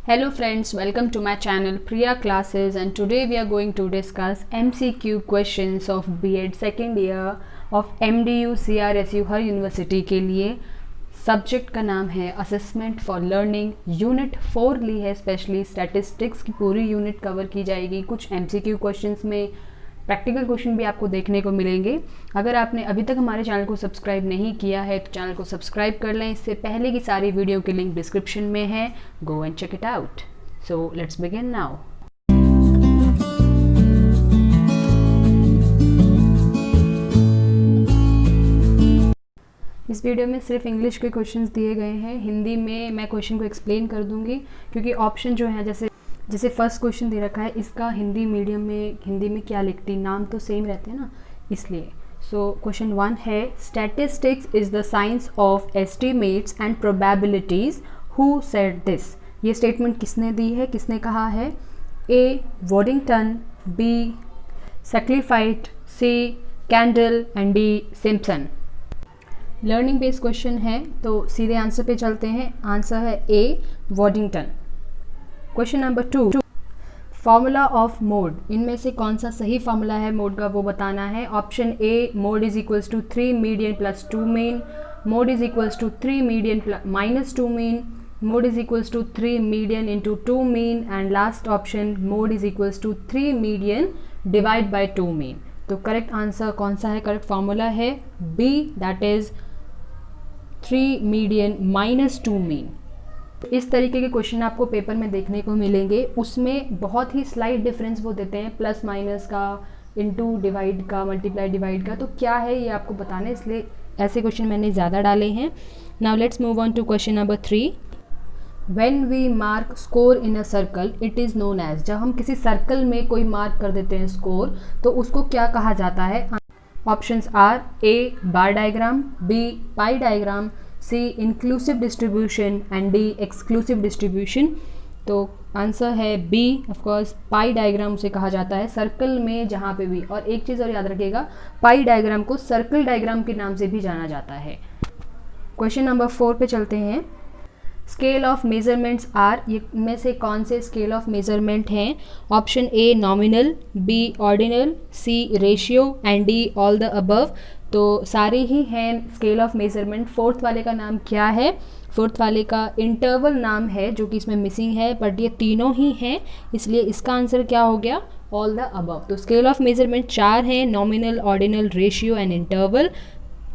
Hello friends, welcome to my channel Priya Classes, and today we are going to discuss MCQ questions of B.Ed second year of MDU CRSU her university के लिए। Subject का नाम है assessment for learning, unit 4 ली है, specially statistics की पूरी unit cover की जाएगी। कुछ MCQ क्वेश्चंस में प्रैक्टिकल क्वेश्चन भी आपको देखने को मिलेंगे। अगर आपने अभी तक हमारे चैनल को सब्सक्राइब नहीं किया है तो चैनल को सब्सक्राइब कर लें। इससे पहले की सारी वीडियो के लिंक डिस्क्रिप्शन में है, go and check it out. So let's begin now. इस वीडियो में सिर्फ इंग्लिश के क्वेश्चंस दिए गए हैं, हिंदी में मैं क्वेश्चन को एक्सप्लेन कर दूंगी क्योंकि ऑप्शन जो है जैसे फर्स्ट क्वेश्चन दे रखा है इसका हिंदी मीडियम में हिंदी में क्या लिखती, नाम तो सेम रहते हैं ना, इसलिए। सो क्वेश्चन 1 है, statistics is the science of estimates and probabilities, who said this. ये स्टेटमेंट किसने दी है, किसने कहा है? ए वॉडिंगटन, बी सैक्लिफाइट, C Kendall and D Simpson. Learning based question है तो सीधे आंसर पे चलते हैं। आंसर है A Waddington. Question number 2, formula of mode, इनमें से कौन सा सही फॉर्मूला है मोड का वो बताना है। Option A, mode is equals to 3 median plus 2 mean, mode is equals to 3 median minus 2 mean, mode is equals to 3 median into 2 mean, and last option mode is equals to 3 median divide by 2 mean. तो correct answer कौन सा है, correct formula है B, that is 3 median minus 2 mean. इस तरीके के question आपको paper में देखने को मिलेंगे। उसमें बहुत ही स्लाइट डिफरेंस वो देते हैं, प्लस माइनस का, इनटू डिवाइड का, मल्टीप्लाई डिवाइड का, तो क्या है ये आपको बताना है, इसलिए ऐसे क्वेश्चन मैंने ज़्यादा डाले हैं। Now let's move on to question number 3। When we mark score in a circle it is known as, जब हम किसी सर्कल में कोई मार्क कर देते हैं स्कोर तो उसको क्या कहा जाता है? Options are A bar diagram, B pie diagram, C inclusive distribution and D exclusive distribution. तो आंसर है B, of course pie diagram उसे कहा जाता है सर्कल में जहाँ पे भी। और एक चीज़ और याद रखिएगा, पाई डायग्राम को सर्कल डायग्राम के नाम से भी जाना जाता है। क्वेश्चन नंबर 4 पे चलते हैं। स्केल ऑफ मेजरमेंट्स आर, ये में से कौन से स्केल ऑफ मेजरमेंट हैं? Option A nominal, B ordinal, C ratio and D all the above. तो सारे ही हैं स्केल ऑफ मेजरमेंट। फोर्थ वाले का नाम क्या है? फोर्थ वाले का इंटरवल नाम है, जो कि इसमें मिसिंग है, बट ये तीनों ही हैं, इसलिए इसका आंसर क्या हो गया? All the above. तो स्केल ऑफ मेजरमेंट 4 हैं, nominal, ordinal, ratio and interval.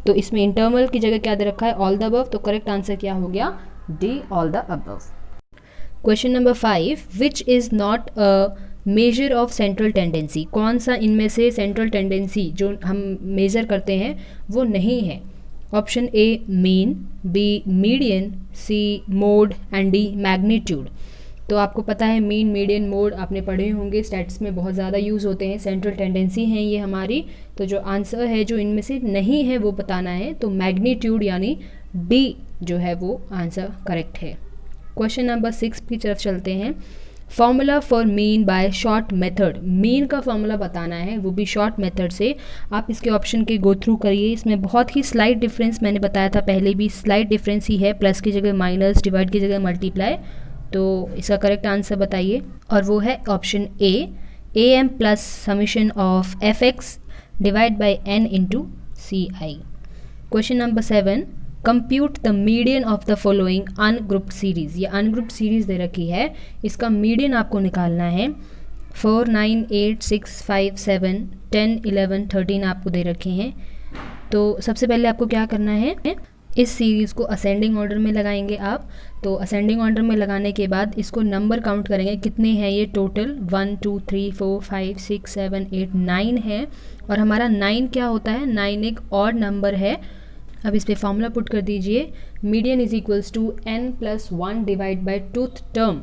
तो इसमें इंटरवल की जगह क्या दे रखा है? All the above. तो करेक्ट आंसर क्या हो गया? D, all the above. Question number 5, which is not a measure of central tendency, कौन सा इनमें से सेंट्रल टेंडेंसी जो हम मेज़र करते हैं वो नहीं है? Option A mean, B median, C mode and D magnitude. तो आपको पता है मीन, मीडियन, मोड आपने पढ़े होंगे, स्टैट्स में बहुत ज़्यादा यूज़ होते हैं, सेंट्रल टेंडेंसी हैं ये हमारी। तो जो आंसर है जो इनमें से नहीं है वो बताना है, तो मैग्नीट्यूड यानी डी जो है वो आंसर करेक्ट है। क्वेश्चन नंबर 6 की तरफ चलते हैं। Formula for mean by short method, mean का फॉर्मूला बताना है, वो भी शॉर्ट मेथड से। आप इसके ऑप्शन के गो थ्रू करिए। इसमें बहुत ही स्लाइट डिफरेंस, मैंने बताया था पहले भी, स्लाइट डिफरेंस ही है, प्लस की जगह माइनस, डिवाइड की जगह मल्टीप्लाई। तो इसका करेक्ट आंसर बताइए, और वो है option A M plus summation of F X divide by N into C I. Question number 7, compute the median of the following ungrouped series. ये अनग्रुप्ड सीरीज़ दे रखी है, इसका मीडियन आपको निकालना है। 4, 9, 8, 6, 5, 7, 10, 11, 13 आपको दे रखे हैं। तो सबसे पहले आपको क्या करना है, इस सीरीज़ को असेंडिंग ऑर्डर में लगाएंगे आप। तो असेंडिंग ऑर्डर में लगाने के बाद इसको नंबर काउंट करेंगे, कितने हैं ये टोटल, 1 2 3 4 5 6 7 8 9 है। और हमारा 9 क्या होता है? 9 एक ऑड नंबर है। अब इस पर फॉर्मूला पुट कर दीजिए, median is equals to n plus 1 divide by twoth term.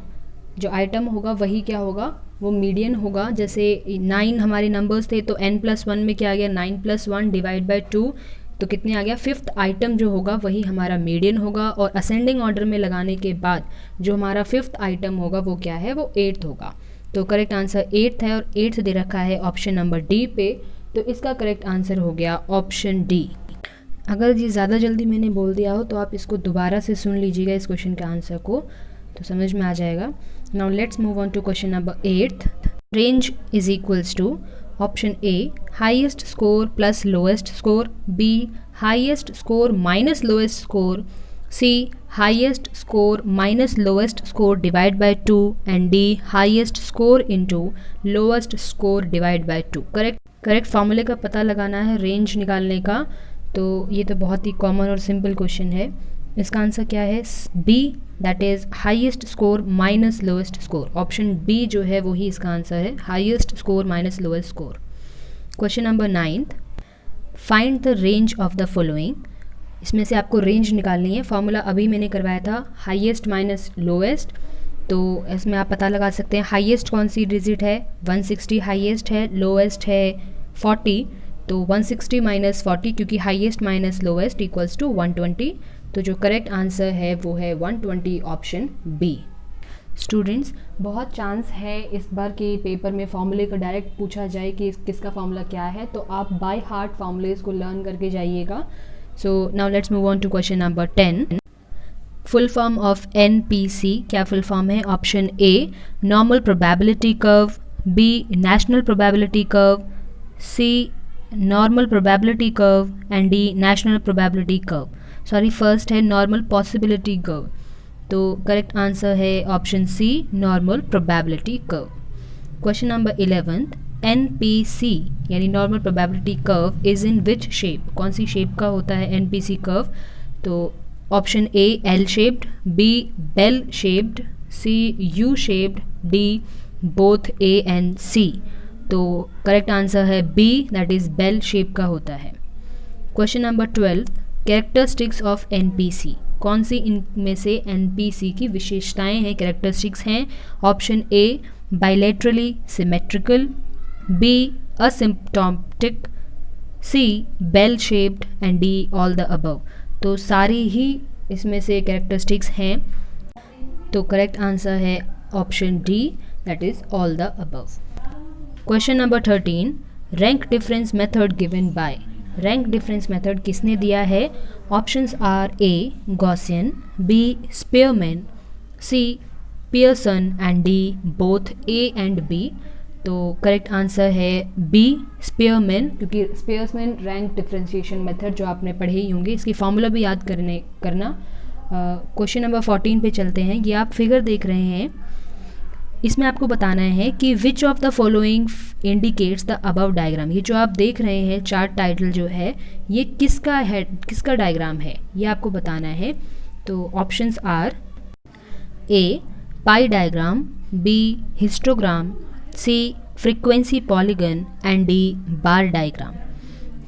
जो आइटम होगा वही क्या होगा? वो मीडियन होगा। जैसे 9 हमारे नंबर्स थे तो n प्लस 1 में क्या आ गया? 9 प्लस 1 डिवाइड बाई 2, तो कितने आ गया? 5th आइटम जो होगा वही हमारा मीडियन होगा। और असेंडिंग ऑर्डर में लगाने के बाद जो हमारा 5th आइटम होगा वो क्या है? वो 8th होगा। तो करेक्ट आंसर 8th है, और 8th दे रखा है ऑप्शन नंबर डी पे। तो इसका करेक्ट आंसर हो गया ऑप्शन डी। अगर ये ज़्यादा जल्दी मैंने बोल दिया हो तो आप इसको दोबारा से सुन लीजिएगा इस क्वेश्चन के आंसर को। तो समझ में आ जाएगा। Now let's move on to question number 8। Range is equals to option A highest score plus lowest score, B highest score minus lowest score, C highest score minus lowest score divide by 2 and D highest score into lowest score divide by 2। Correct फॉर्मूले का पता लगाना है range निकालने का। तो ये तो बहुत ही कॉमन और सिंपल क्वेश्चन है। इसका आंसर क्या है? B, that is highest score minus lowest score. Option B जो है वही इसका आंसर है, highest score minus lowest score. Question number 9, find the range of the following. इसमें से आपको रेंज निकालनी है। फॉर्मूला अभी मैंने करवाया था, हाईएस्ट माइनस लोएस्ट। तो इसमें आप पता लगा सकते हैं हाईएस्ट कौन सी डिजिट है, 160 हाईएस्ट है, लोएस्ट है 40। तो 160 माइनस 40, क्योंकि highest minus lowest equals to 120। तो जो करेक्ट आंसर है वो है 120, ऑप्शन बी। स्टूडेंट्स, बहुत चांस है इस बार के पेपर में फॉर्मूले का डायरेक्ट पूछा जाए कि किसका फॉर्मूला क्या है, तो आप बाय हार्ट फॉर्मूलेस को लर्न करके जाइएगा। So now let's move on to question number 10। Full form of NPC, क्या फुल फॉर्म है? Option A normal probability curve, B national probability curve, C normal probability curve and D national probability curve. Sorry, first है normal possibility curve. तो correct answer है option C, normal probability curve. Question number 11, NPC यानी normal probability curve is in which shape? कौन सी shape का होता है NPC curve? तो option A L shaped, B bell shaped, C U shaped, D both A and C। तो correct answer है B, that is bell shape का होता है। Question number 12, characteristics of NPC। कौन सी इनमें से NPC की विशेषताएं हैं, कैरेक्टरिस्टिक्स हैं? Option A bilaterally symmetrical, B asymptomatic, C bell shaped and D all the above. तो सारी ही इसमें से कैरेक्टरिस्टिक्स हैं। तो करेक्ट आंसर है option D, that is all the above. Question number 13, rank difference method given by. Rank difference method किसने दिया है? Options are A Gaussian, B Spearman, C Pearson and D both A and B. तो correct answer है B Spearman, क्योंकि Spearman rank differentiation method जो आपने पढ़े ही होंगे, इसकी फॉर्मूला भी याद करना। क्वेश्चन नंबर 14 पे चलते हैं। ये आप फिगर देख रहे हैं, इसमें आपको बताना है कि which of the following indicates the above diagram. ये जो आप देख रहे हैं चार्ट टाइटल जो है, ये किसका डायग्राम है, ये आपको बताना है। तो options are A pie diagram, B histogram, C frequency polygon and D bar diagram.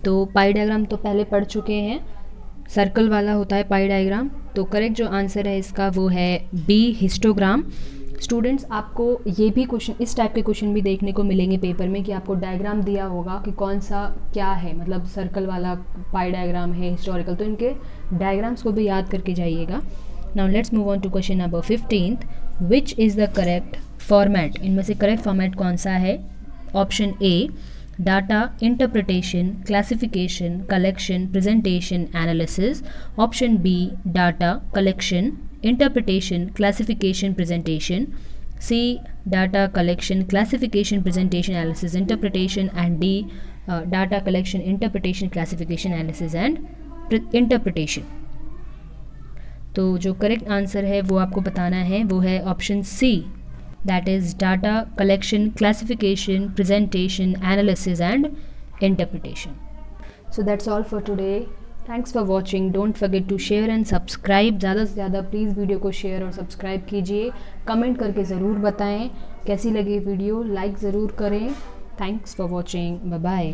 तो पाई डायग्राम तो पहले पढ़ चुके हैं, सर्कल वाला होता है पाई डायग्राम। तो करेक्ट जो आंसर है इसका वो है बी हिस्टोग्राम। स्टूडेंट्स, आपको ये भी क्वेश्चन, इस टाइप के क्वेश्चन भी देखने को मिलेंगे पेपर में कि आपको डायग्राम दिया होगा कि कौन सा क्या है, मतलब सर्कल वाला पाई डायग्राम है, हिस्टोरिकल। तो इनके डायग्राम्स को भी याद करके जाइएगा। Now let's move on to question number 15, which is the correct format. इनमें से करेक्ट फॉर्मेट कौन सा है? Option A data interpretation classification collection presentation analysis, option B data collection interpretation classification presentation, C data collection classification presentation analysis interpretation and D data collection interpretation classification analysis and interpretation. तो जो correct answer है वो आपको बताना है, वो है option C, that is data collection classification presentation analysis and interpretation. So that's all for today. Thanks for watching. Don't forget to share and subscribe. ज़्यादा से ज़्यादा प्लीज़ वीडियो को शेयर और सब्सक्राइब कीजिए। कमेंट करके ज़रूर बताएं कैसी लगी वीडियो, लाइक ज़रूर करें। Thanks for watching, bye bye.